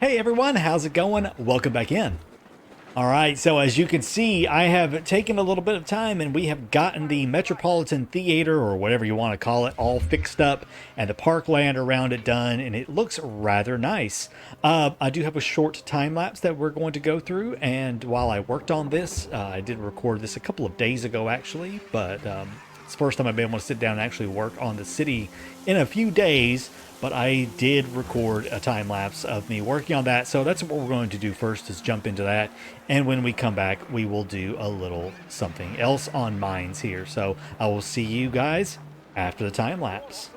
Hey everyone, how's it going? Welcome back in. All right, so as you can see, I have taken a little bit of time and we have gotten the Metropolitan Theater, or whatever you want to call it, all fixed up and the parkland around it done, and it looks rather nice. I do have a short time lapse that we're going to go through, and while I worked on this, I did record this a couple of days ago actually, but it's the first time I've been able to sit down and actually work on the city in a few days. But I did record a time lapse of me working on that. So that's what we're going to do first, is jump into that. And when we come back, we will do a little something else on Mainz here. So I will see you guys after the time lapse.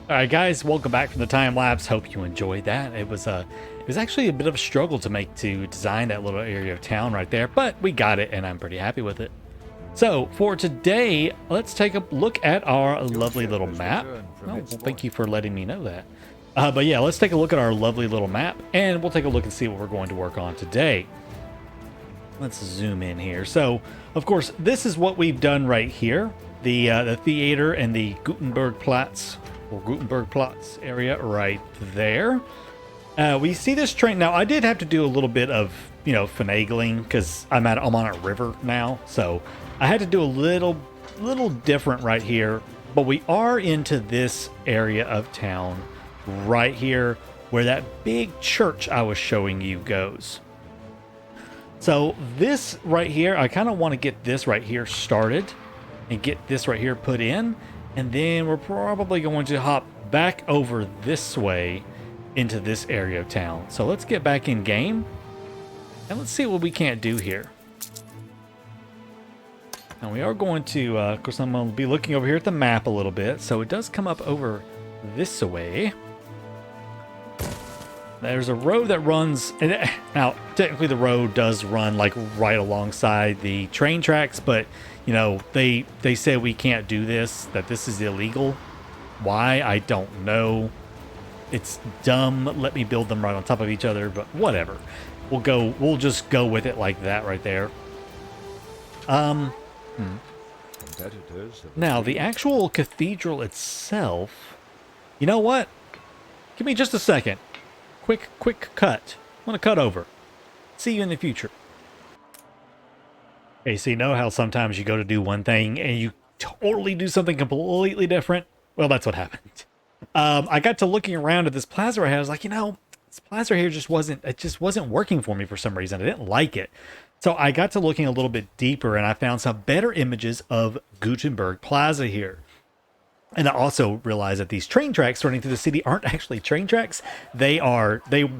All right, guys, welcome back from the time lapse. Hope you enjoyed that. It was actually a bit of a struggle to design that little area of town right there, but we got it, and I'm pretty happy with it. So for today, let's take a look at our lovely little map. Oh, well, thank you for letting me know that. But yeah, let's take a look at our lovely little map, and we'll take a look and see what we're going to work on today. Let's zoom in here. So, of course, this is what we've done right here. The theater and the Gutenberg Platz, or Gutenberg Platz area right there. We see this train. Now, I did have to do a little bit of, finagling, because I'm on a river now. So I had to do a little different right here. But we are into this area of town right here where that big church I was showing you goes. So this right here, I kind of want to get this right here started and get this right here put in. And then we're probably going to hop back over this way into this area of town. So let's get back in game and let's see what we can't do here. Now we are going to, of course, I'm going to be looking over here at the map a little bit. So it does come up over this way. There's a road that runs, and now technically the road does run like right alongside the train tracks, but they say we can't do this, that this is illegal. Why? I don't know. It's dumb. Let me build them right on top of each other, but whatever. We'll just go with it like that right there. Now the actual cathedral itself, you know what? Give me just a second. Quick cut. I'm gonna cut over. See you in the future. Okay, so you know how sometimes you go to do one thing and you totally do something completely different? Well, that's what happened. I got to looking around at this plaza I had. I was like, this plaza here just wasn't working for me for some reason. I didn't like it. So I got to looking a little bit deeper and I found some better images of Gutenberg Plaza here. And I also realized that these train tracks running through the city aren't actually train tracks. They were. They've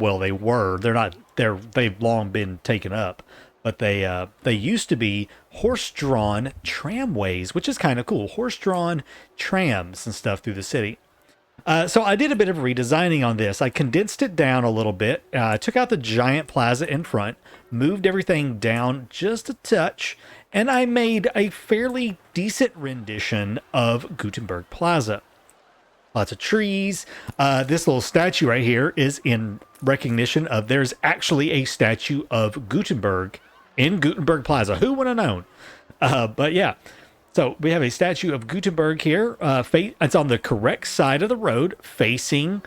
long been taken up. But they used to be horse-drawn tramways, which is kind of cool. Horse-drawn trams and stuff through the city. So I did a bit of redesigning on this. I condensed it down a little bit. Took out the giant plaza in front, moved everything down just a touch, and I made a fairly decent rendition of Gutenberg Plaza. Lots of trees. This little statue right here is in recognition of there's actually a statue of Gutenberg in Gutenberg Plaza. Who would have known? But yeah. So we have a statue of Gutenberg here. It's on the correct side of the road, facing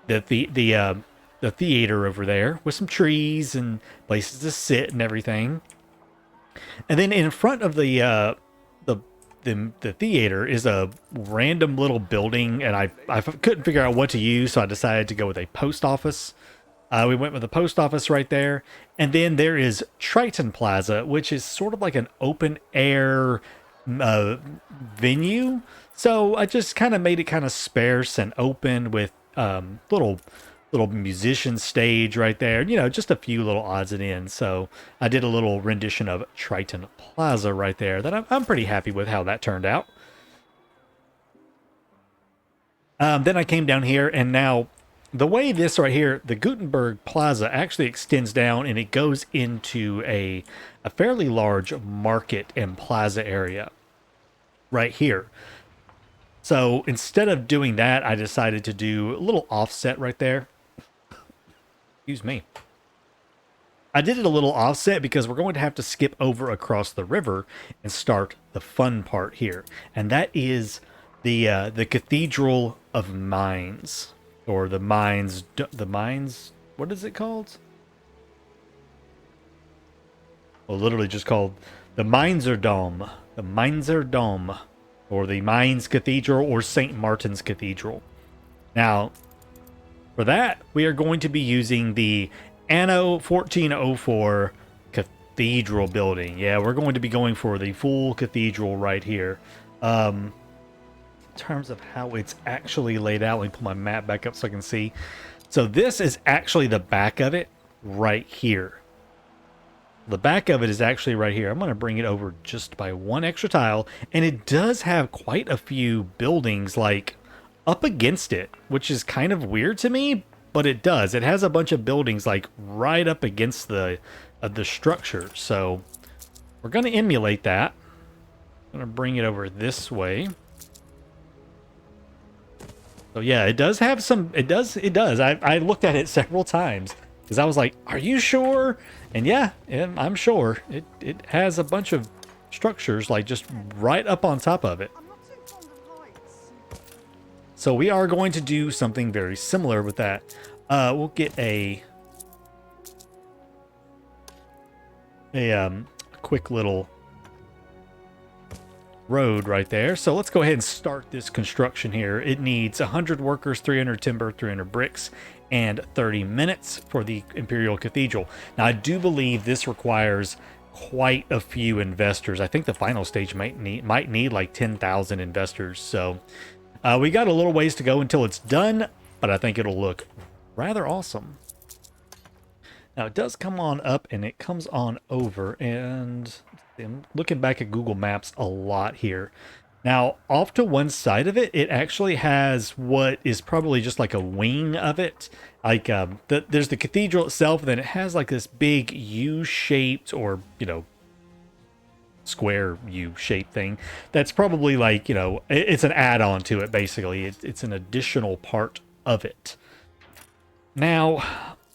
the theater over there, with some trees and places to sit and everything. And then in front of the theater is a random little building, and I couldn't figure out what to use, so I decided to go with a post office. We went with the post office right there, and then there is Triton Plaza, which is sort of like an open air venue. So I just kind of made it kind of sparse and open with little musician stage right there. You know, just a few little odds and ends. So I did a little rendition of Triton Plaza right there that I'm pretty happy with how that turned out. Then I came down here, and now the way this right here, the Gutenberg Plaza actually extends down and it goes into a fairly large market and plaza area right here. So instead of doing that, I decided to do a little offset right there. Excuse me. I did it a little offset because we're going to have to skip over across the river and start the fun part here. And that is the Cathedral of Mainz. Or the Mainz, what is it called? Well, literally just called the Mainzer Dome. The Mainzer Dome. Or the Mainz Cathedral or St. Martin's Cathedral. Now, for that, we are going to be using the Anno 1404 Cathedral building. Yeah, we're going to be going for the full cathedral right here. In terms of how it's actually laid out, let me pull my map back up so I can see. So this is actually the back of it right here. The back of it is actually right here. I'm going to bring it over just by one extra tile, and it does have quite a few buildings like up against it, which is kind of weird to me, but it does. It has a bunch of buildings like right up against the structure. So we're going to emulate that. I'm going to bring it over this way. So yeah, it does have some, it does. I looked at it several times because I was like, are you sure? And yeah, I'm sure. It has a bunch of structures like just right up on top of it. So we are going to do something very similar with that. We'll get a quick little road right there. So let's go ahead and start this construction here. It needs 100 workers, 300 timber, 300 bricks, and 30 minutes for the Imperial Cathedral. Now, I do believe this requires quite a few investors. I think the final stage might need like 10,000 investors. So we got a little ways to go until it's done, but I think it'll look rather awesome. Now, it does come on up and it comes on over, and I'm looking back at Google Maps a lot here. Now, off to one side of it, it actually has what is probably just like a wing of it. Like, there's the cathedral itself, and then it has like this big U-shaped or, you know, square U-shaped thing. That's probably like, you know, it's an add-on to it, basically. It's an additional part of it. Now,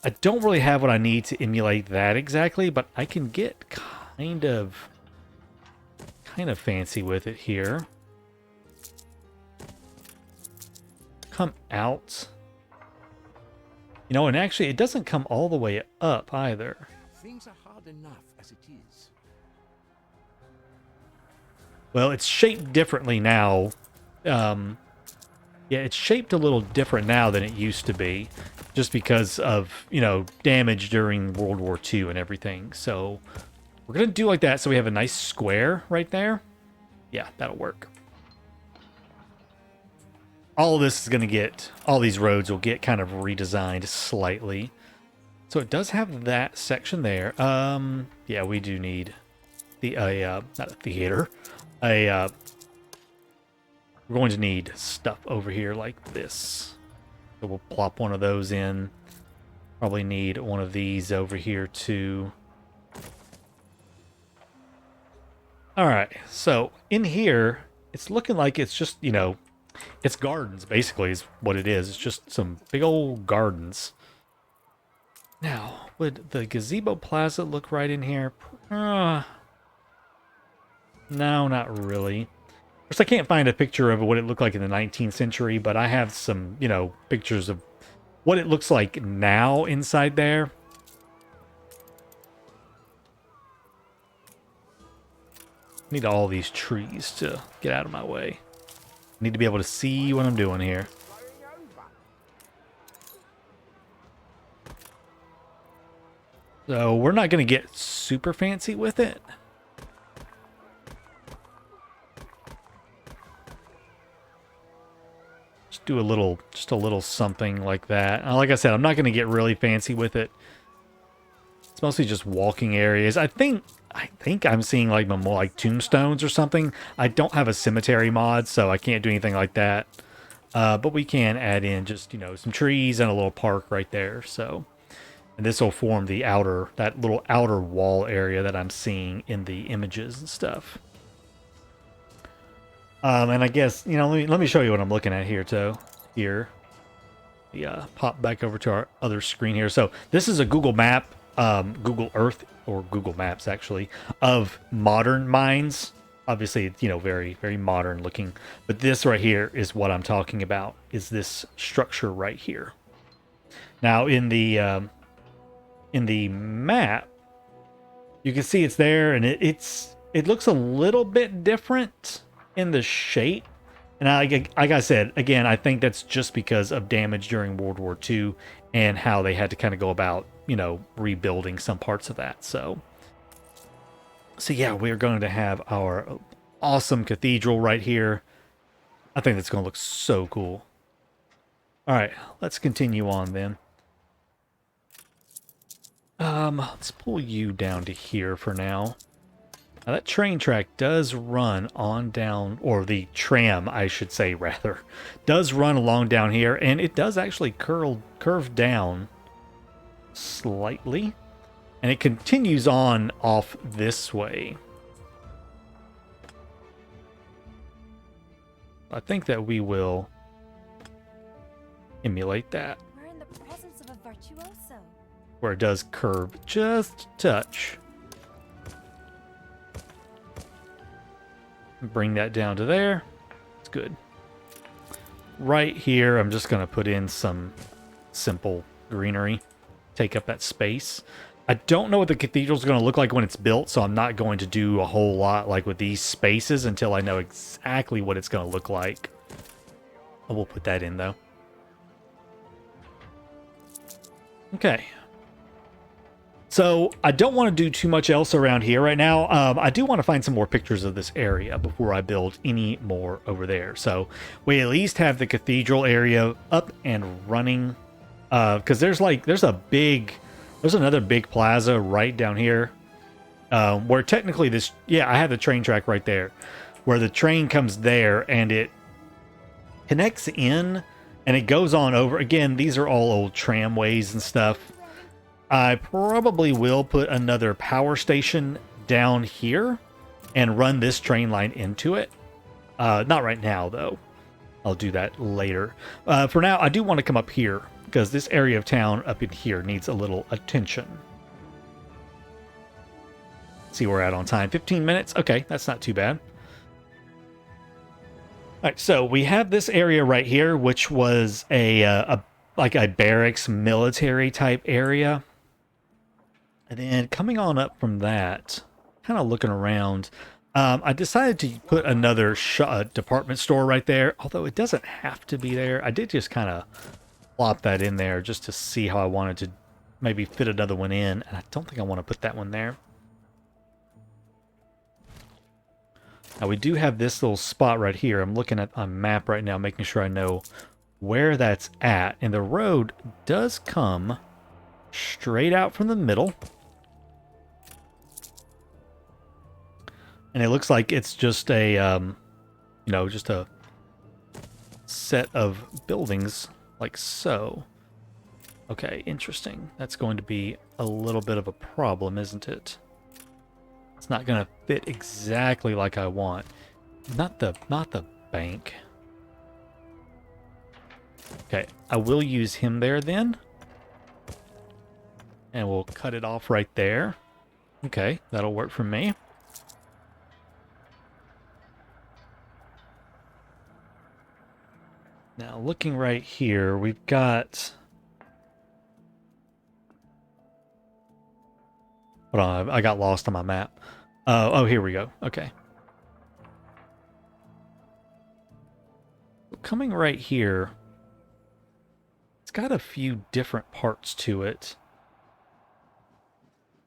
I don't really have what I need to emulate that exactly, but I can get kind of fancy with it here. Come out. You know, and actually it doesn't come all the way up either. Things are hard enough as it is. Well, it's shaped differently now. Yeah, it's shaped a little different now than it used to be, just because of, you know, damage during World War II and everything. So We're going to do like that so we have a nice square right there. Yeah, that'll work. All of this is going to get, all these roads will get kind of redesigned slightly. So it does have that section there. Yeah, we do need the, not a theater, we're going to need stuff over here like this. So we'll plop one of those in. Probably need one of these over here too. All right, so in here, it's looking like it's just, you know, it's gardens basically is what it is. It's just some big old gardens. Now, would the Gazebo Plaza look right in here? No, not really. Of course, I can't find a picture of what it looked like in the 19th century, but I have some, you know, pictures of what it looks like now inside there. Need all these trees to get out of my way. Need to be able to see what I'm doing here. So we're not going to get super fancy with it. Just do a little, just a little something like that. Like I said, I'm not going to get really fancy with it. It's mostly just walking areas. I think I'm seeing like more like tombstones or something. I don't have a cemetery mod, so I can't do anything like that. But we can add in just, you know, some trees and a little park right there. So, and this will form the outer, that little outer wall area that I'm seeing in the images and stuff. And I guess, you know, let me show you what I'm looking at here too. Here, yeah, pop back over to our other screen here. So this is a Google map, Google Earth, or Google Maps actually, of modern Mainz. Obviously, you know, very, very modern looking. But this right here is what I'm talking about, is this structure right here. Now, in the map, you can see it's there, and it looks a little bit different in the shape. And like I said, again, I think that's just because of damage during World War II and how they had to kind of go about, you know, rebuilding some parts of that. So yeah, we're going to have our awesome cathedral right here. I think that's going to look so cool. All right, let's continue on then. Let's pull you down to here for now. Now that train track does run on down, or the tram, I should say, rather, does run along down here, and it does actually curve down slightly, and it continues on off this way. I think that we will emulate that. We're in the presence of a virtuoso. Where it does curve just a touch. Bring that down to there. It's good. Right here, I'm just going to put in some simple greenery. Take up that space. I don't know what the cathedral's going to look like when it's built, so I'm not going to do a whole lot like with these spaces until I know exactly what it's going to look like. I will put that in, though. Okay. So I don't want to do too much else around here right now. I do want to find some more pictures of this area before I build any more over there. So we at least have the cathedral area up and running. Because there's another big plaza right down here. Where technically this, yeah, I have the train track right there. Where the train comes there and it connects in and it goes on over. Again, these are all old tramways and stuff. I probably will put another power station down here and run this train line into it. Not right now, though. I'll do that later. For now, I do want to come up here because this area of town up in here needs a little attention. Let's see where we're at on time. 15 minutes. Okay, that's not too bad. All right, so we have this area right here, which was like a barracks military type area. And then coming on up from that, kind of looking around, I decided to put another department store right there, although it doesn't have to be there. I did just kind of plop that in there just to see how I wanted to maybe fit another one in, and I don't think I want to put that one there. Now we do have this little spot right here. I'm looking at a map right now, making sure I know where that's at. And the road does come straight out from the middle. And it looks like it's just a, you know, just a set of buildings like so. Okay, interesting. That's going to be a little bit of a problem, isn't it? It's not going to fit exactly like I want. Not the bank. Okay, I will use him there then. And we'll cut it off right there. Okay, that'll work for me. Now, looking right here, we've got... Hold on, I got lost on my map. Oh, here we go. Okay. Coming right here, it's got a few different parts to it.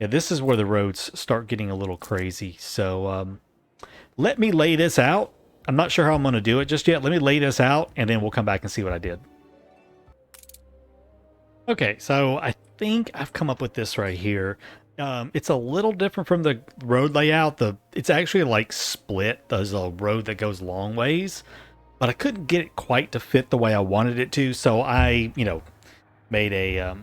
Yeah, this is where the roads start getting a little crazy. So, let me lay this out. I'm not sure how I'm going to do it just yet. Let me lay this out, and then we'll come back and see what I did. Okay, so I think I've come up with this right here. It's a little different from the road layout. It's actually like split. There's a road that goes long ways, but I couldn't get it quite to fit the way I wanted it to. So I, made a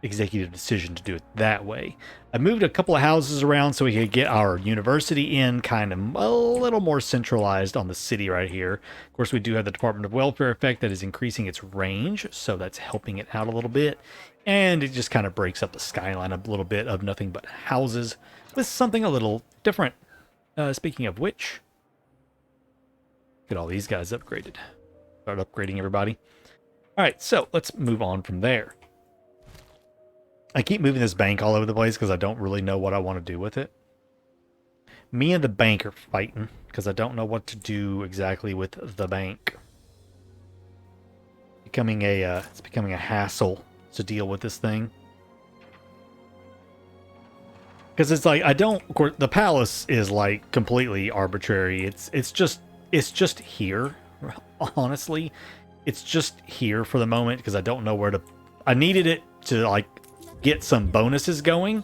executive decision to do it that way. I moved a couple of houses around so we could get our university in kind of a little more centralized on the city right here. Of course, we do have the Department of Welfare effect that is increasing its range, so that's helping it out a little bit. And it just kind of breaks up the skyline a little bit of nothing but houses with something a little different. Speaking of which, get all these guys upgraded. Start upgrading everybody. All right, so let's move on from there. I keep moving this bank all over the place because I don't really know what I want to do with it. Me and the bank are fighting because I don't know what to do exactly with the bank. It's becoming a hassle to deal with this thing. Because it's like, of course, the palace is like completely arbitrary. It's just here, honestly. It's just here for the moment because I don't know where to... I needed it to like get some bonuses going,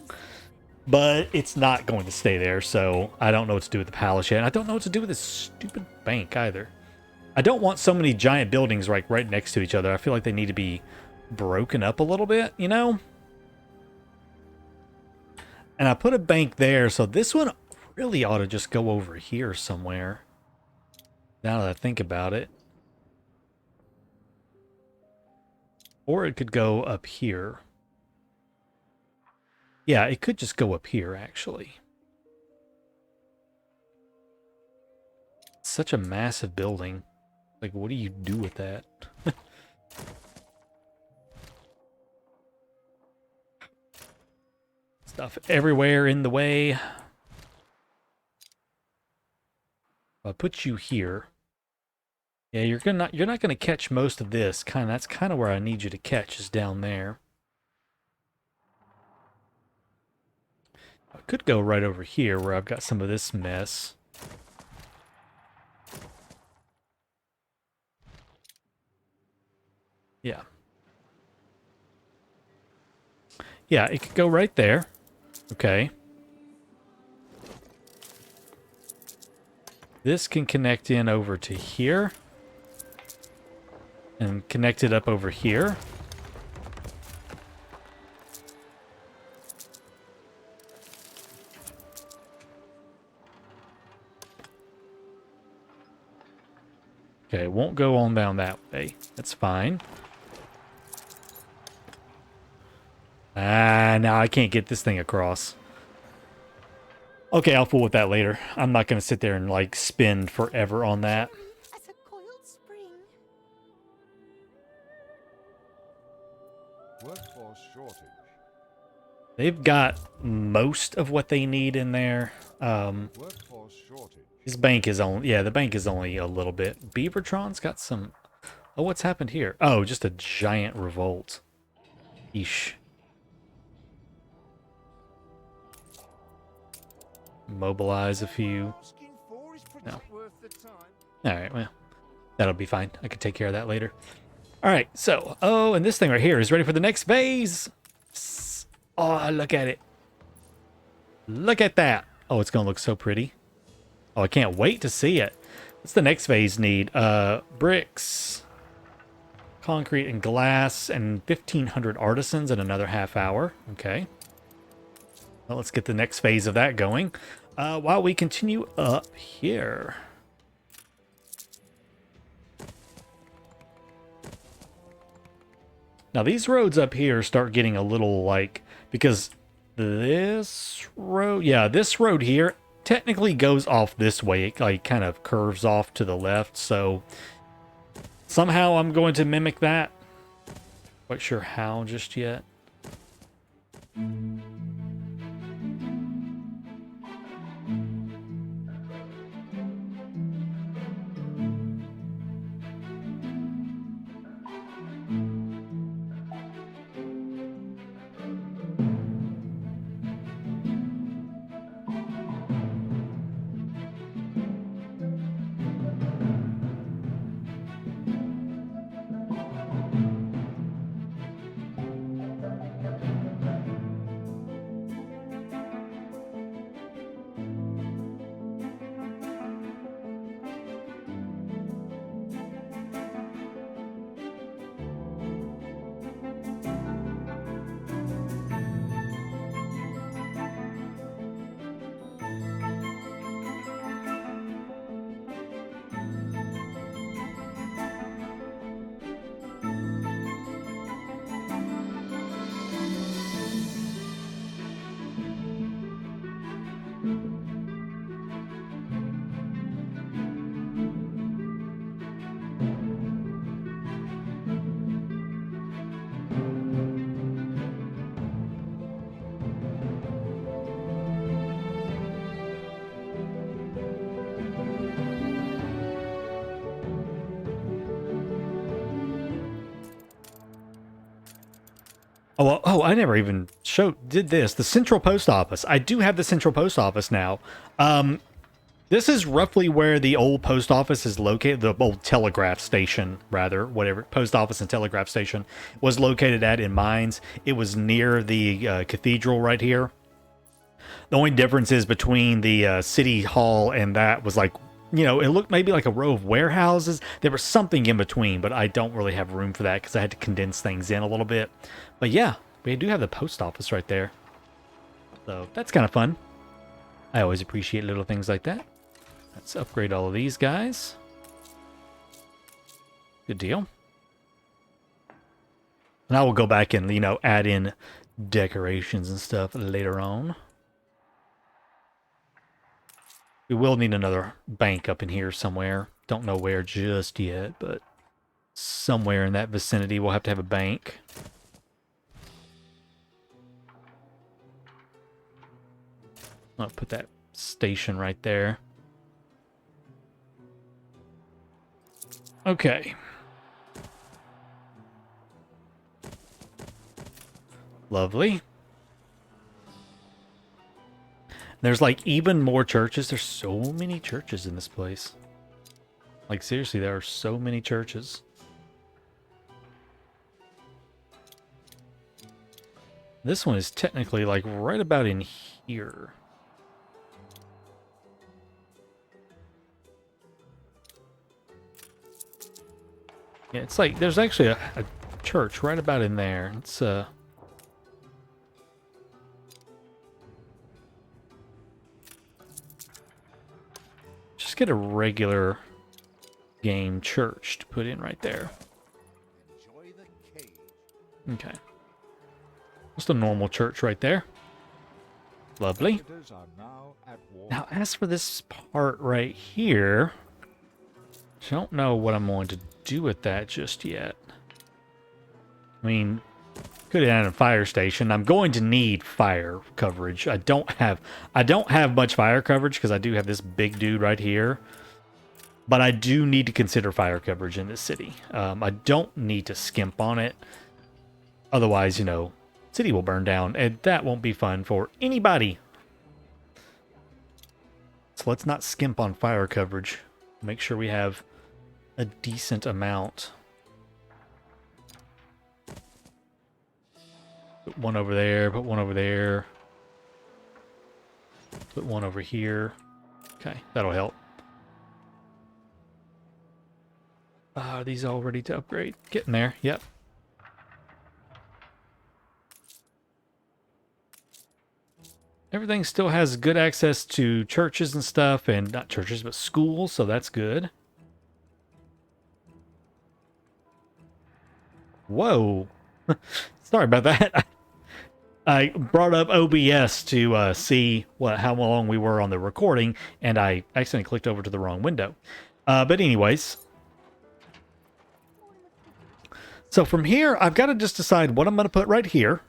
but it's not going to stay there, so I don't know what to do with the palace yet. And I don't know what to do with this stupid bank either. I don't want so many giant buildings like right next to each other. I feel like they need to be broken up a little bit, you know? And I put a bank there, so this one really ought to just go over here somewhere. Now that I think about it. Or it could go up here. Yeah, it could just go up here, actually. It's such a massive building. Like, what do you do with that? Stuff everywhere in the way. I'll put you here. Yeah, you're not gonna catch most of this. That's kind of where I need you to catch, is down there. I could go right over here where I've got some of this mess. Yeah. Yeah, it could go right there. Okay. This can connect in over to here. And connect it up over here. Okay, it won't go on down that way. That's fine. Now I can't get this thing across. Okay, I'll fool with that later. I'm not going to sit there and, like, spin forever on that. As a coiled spring. Workforce shortage. They've got most of what they need in there. Workforce shortage. This bank is only... Yeah, the bank is only a little bit. Beavertron's got some... Oh, what's happened here? Oh, just a giant revolt. Eesh. mobilize a few. Asking for is pretty No. worth the time. All right, well, that'll be fine. I can take care of that later. All right, so, oh, and this thing right here is ready for the next phase. Oh, look at it. Look at that. Oh, it's going to look so pretty. Oh, I can't wait to see it. What's the next phase need? Bricks, concrete, and glass, and 1,500 artisans in another half hour. Okay. Well, let's get the next phase of that going. While we continue up here. Now, these roads up here start getting a little like, because this road, yeah, this road here technically goes off this way. It like kind of curves off to the left. So somehow I'm going to mimic that. Quite sure how just yet. Oh, I never even did this. The Central Post Office. I do have the Central Post Office now. This is roughly where the old post office is located. The old telegraph station, rather, whatever. Post office and telegraph station was located at in Mainz. It was near the cathedral right here. The only difference is between the city hall and that was like, you know, it looked maybe like a row of warehouses. There was something in between, but I don't really have room for that because I had to condense things in a little bit. But yeah, we do have the post office right there. So that's kind of fun. I always appreciate little things like that. Let's upgrade all of these guys. Good deal. And I will go back and, you know, add in decorations and stuff later on. We will need another bank up in here somewhere. Don't know where just yet, but somewhere in that vicinity we'll have to have a bank. I'll put that station right there. Okay. Lovely. There's like even more churches. There's so many churches in this place. Like seriously, there are so many churches. This one is technically like right about in here. Yeah, it's like there's actually a church right about in there. It's just get a regular game church to put in right there. Enjoy the cave. Okay. Just a normal church right there. Lovely. Visitors are now at war. Now, as for this part right here, I don't know what I'm going to do with that just yet. I mean, could add a fire station. I'm going to need fire coverage. I don't have much fire coverage because I do have this big dude right here. But I do need to consider fire coverage in this city. I don't need to skimp on it. Otherwise, you know, city will burn down, and that won't be fun for anybody. So let's not skimp on fire coverage. Make sure we have a decent amount. Put one over there, put one over there. Put one over here. Okay, that'll help. Are these all ready to upgrade? Getting there, yep. Everything still has good access to churches and stuff, and not churches, but schools, so that's good. Whoa. Sorry about that. I brought up OBS to see how long we were on the recording, and I accidentally clicked over to the wrong window. But anyways, so from here, I've got to just decide what I'm going to put right here.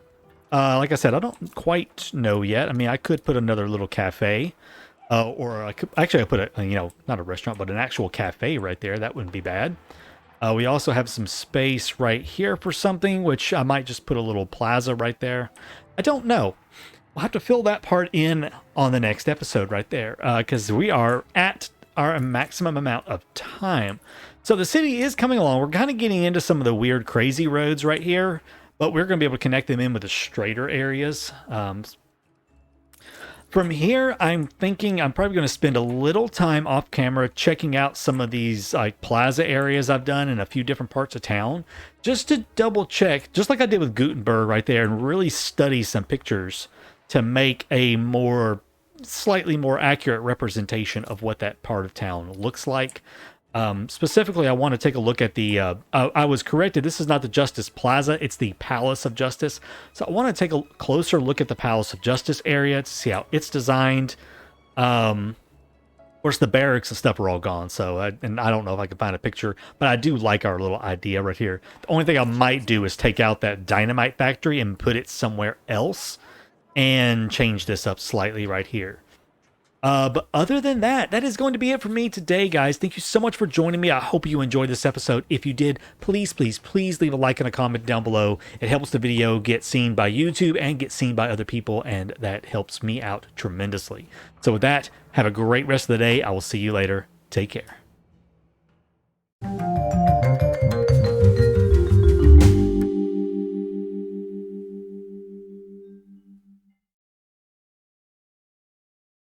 Like I said, I don't quite know yet. I mean, I could put another little cafe, or I could actually put a, not a restaurant, but an actual cafe right there. That wouldn't be bad. We also have some space right here for something, which I might just put a little plaza right there. I don't know. We'll have to fill that part in on the next episode right there, because we are at our maximum amount of time. So the city is coming along. We're kind of getting into some of the weird, crazy roads right here, but we're going to be able to connect them in with the straighter areas. From here, I'm thinking I'm probably going to spend a little time off camera checking out some of these like plaza areas I've done in a few different parts of town, just to double check, just like I did with Gutenberg right there, and really study some pictures to make a slightly more accurate representation of what that part of town looks like. Specifically, I want to take a look at the, I was corrected, this is not the Justice Plaza, it's the Palace of Justice. So I want to take a closer look at the Palace of Justice area to see how it's designed. Of course, the barracks and stuff are all gone, so, and I don't know if I can find a picture, but I do like our little idea right here. The only thing I might do is take out that dynamite factory and put it somewhere else, and change this up slightly right here. But other than that, that is going to be it for me today, guys. Thank you so much for joining me. I hope you enjoyed this episode. If you did, please, please, please leave a like and a comment down below. It helps the video get seen by YouTube and get seen by other people, and that helps me out tremendously. So with that, have a great rest of the day. I will see you later. Take care.